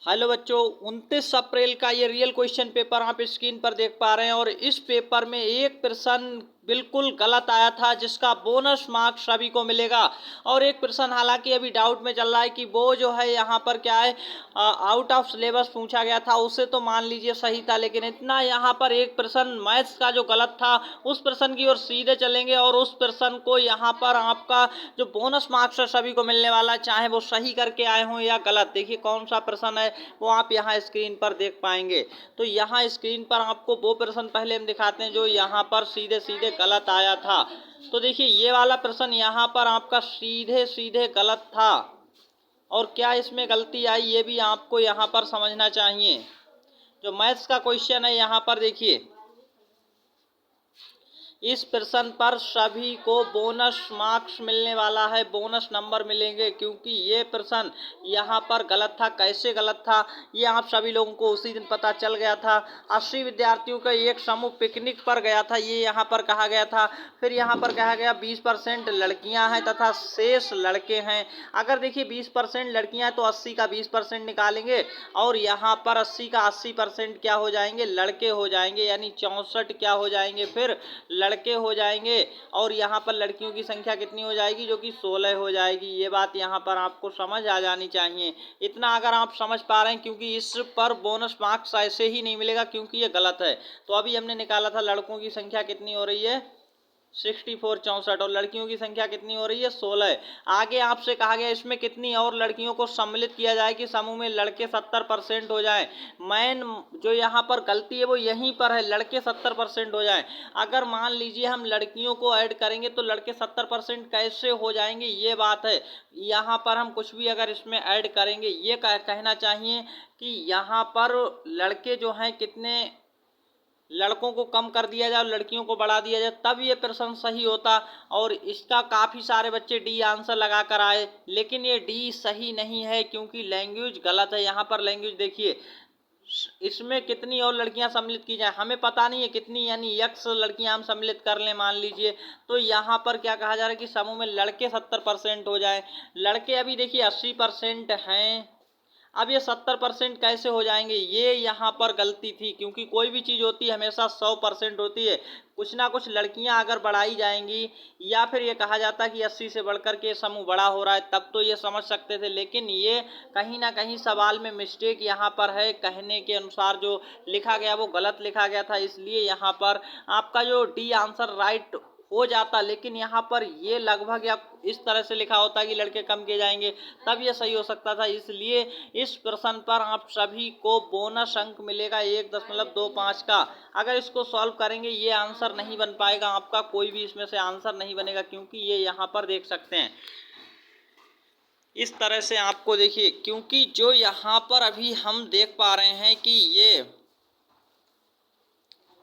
Hello बच्चों, 29 अप्रैल का ये रियल क्वेश्चन पेपर आप स्क्रीन पर देख पा रहे हैं और इस पेपर में एक प्रश्न बिल्कुल गलत आया था जिसका बोनस मार्क्स सभी को मिलेगा। और एक प्रश्न हालांकि अभी डाउट में चल रहा है कि वो जो है यहाँ पर क्या है, आउट ऑफ सिलेबस पूछा गया था, उसे तो मान लीजिए सही था, लेकिन इतना यहाँ पर एक प्रश्न मैथ्स का जो गलत था उस प्रश्न की ओर सीधे चलेंगे और उस प्रश्न को यहाँ पर आपका जो बोनस मार्क्स है सभी को मिलने वाला है, चाहे वो सही करके आए हों या गलत। देखिए कौन सा प्रश्न है वो आप यहाँ स्क्रीन पर देख पाएंगे। तो यहाँ स्क्रीन पर आपको वो प्रश्न पहले हम दिखाते हैं जो यहाँ पर सीधे सीधे गलत आया था। तो देखिए ये वाला प्रश्न यहाँ पर आपका सीधे सीधे गलत था और क्या इसमें गलती आई ये भी आपको यहाँ पर समझना चाहिए। जो मैथ्स का क्वेश्चन है यहाँ पर देखिए, इस प्रश्न पर सभी को बोनस मार्क्स मिलने वाला है, बोनस नंबर मिलेंगे, क्योंकि ये प्रश्न यहाँ पर गलत था। कैसे गलत था ये आप सभी लोगों को उसी दिन पता चल गया था। 80 विद्यार्थियों का एक समूह पिकनिक पर गया था, ये यहाँ पर कहा गया था। फिर यहाँ पर कहा गया 20% लड़कियाँ हैं तथा शेष लड़के हैं। अगर देखिए 20% लड़कियाँ हैं तो 80 का 20% निकालेंगे और यहाँ पर 80 का 80% क्या हो जाएंगे, लड़के हो जाएंगे, यानी 64 क्या हो जाएंगे, फिर लड़के हो जाएंगे। और यहाँ पर लड़कियों की संख्या कितनी हो जाएगी, जो कि 16 हो जाएगी। ये बात यहाँ पर आपको समझ आ जानी चाहिए। इतना अगर आप समझ पा रहे हैं, क्योंकि इस पर बोनस मार्क्स ऐसे ही नहीं मिलेगा क्योंकि ये गलत है। तो अभी हमने निकाला था लड़कों की संख्या कितनी हो रही है, 64 64, और लड़कियों की संख्या कितनी हो रही है, 16। आगे आपसे कहा गया इसमें कितनी और लड़कियों को सम्मिलित किया जाए कि समूह में लड़के 70% हो जाएं। मैन जो यहाँ पर गलती है वो यहीं पर है, लड़के 70% हो जाएं। अगर मान लीजिए हम लड़कियों को ऐड करेंगे तो लड़के 70% कैसे हो जाएंगे, ये बात है। यहाँ पर हम कुछ भी अगर इसमें ऐड करेंगे, ये कहना चाहिए कि यहाँ पर लड़के जो हैं कितने, लड़कों को कम कर दिया जाए और लड़कियों को बढ़ा दिया जाए, तब ये प्रश्न सही होता। और इसका काफ़ी सारे बच्चे डी आंसर लगा कर आए, लेकिन ये डी सही नहीं है क्योंकि लैंग्वेज गलत है। यहाँ पर लैंग्वेज देखिए, इसमें कितनी और लड़कियां सम्मिलित की जाए, हमें पता नहीं है कितनी, यानी x लड़कियां हम सम्मिलित कर लें मान लीजिए। तो यहाँ पर क्या कहा जा रहा है कि समूह में लड़के 70% हो जाए। लड़के अभी देखिए 80% हैं, अब ये 70% कैसे हो जाएंगे, ये यहाँ पर गलती थी। क्योंकि कोई भी चीज़ होती है हमेशा 100% होती है, कुछ ना कुछ लड़कियाँ अगर बढ़ाई जाएंगी या फिर ये कहा जाता कि 80 से बढ़कर के समूह बड़ा हो रहा है, तब तो ये समझ सकते थे। लेकिन ये कहीं ना कहीं सवाल में मिस्टेक यहाँ पर है, कहने के अनुसार जो लिखा गया वो गलत लिखा गया था, इसलिए यहाँ पर आपका जो डी आंसर राइट हो जाता। लेकिन यहाँ पर ये लगभग या इस तरह से लिखा होता कि लड़के कम किए जाएंगे, तब ये सही हो सकता था। इसलिए इस प्रश्न पर आप सभी को बोनस अंक मिलेगा 1.25 का। अगर इसको सॉल्व करेंगे ये आंसर नहीं बन पाएगा आपका, कोई भी इसमें से आंसर नहीं बनेगा, क्योंकि ये यहाँ पर देख सकते हैं इस तरह से आपको देखिए, क्योंकि जो यहाँ पर अभी हम देख पा रहे हैं कि ये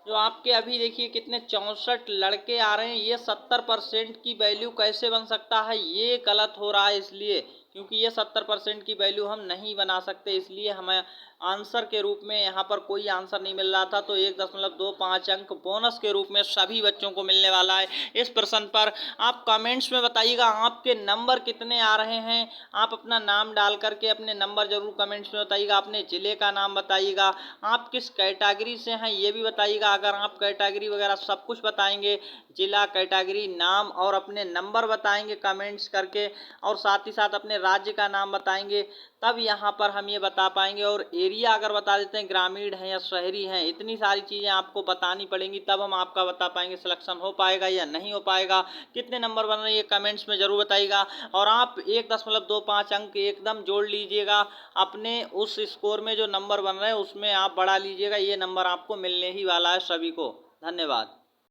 जो आपके अभी देखिए कितने 64 लड़के आ रहे हैं, ये 70% की वैल्यू कैसे बन सकता है, ये गलत हो रहा है। इसलिए क्योंकि ये 70% की वैल्यू हम नहीं बना सकते, इसलिए हमें आंसर के रूप में यहाँ पर कोई आंसर नहीं मिल रहा था। तो 1.25 अंक बोनस के रूप में सभी बच्चों को मिलने वाला है। इस प्रश्न पर आप कमेंट्स में बताइएगा आपके नंबर कितने आ रहे हैं। आप अपना नाम डाल करके अपने नंबर जरूर कमेंट्स में बताइएगा, अपने ज़िले का नाम बताइएगा, आप किस कैटेगरी से हैं ये भी बताइएगा। अगर आप कैटेगरी वगैरह सब कुछ बताएंगे, जिला, कैटेगरी, नाम और अपने नंबर बताएंगे कमेंट्स करके, और साथ ही साथ अपने राज्य का नाम बताएंगे, तब यहाँ पर हम ये बता पाएंगे। और एरिया अगर बता देते हैं ग्रामीण है या शहरी हैं, इतनी सारी चीज़ें आपको बतानी पड़ेंगी, तब हम आपका बता पाएंगे सिलेक्शन हो पाएगा या नहीं हो पाएगा। कितने नंबर बन रहे हैं ये कमेंट्स में ज़रूर बताइएगा। और आप 1.25 अंक एकदम जोड़ लीजिएगा अपने उस स्कोर में, जो नंबर बन रहे हैं उसमें आप बढ़ा लीजिएगा, ये नंबर आपको मिलने ही वाला है सभी को। धन्यवाद।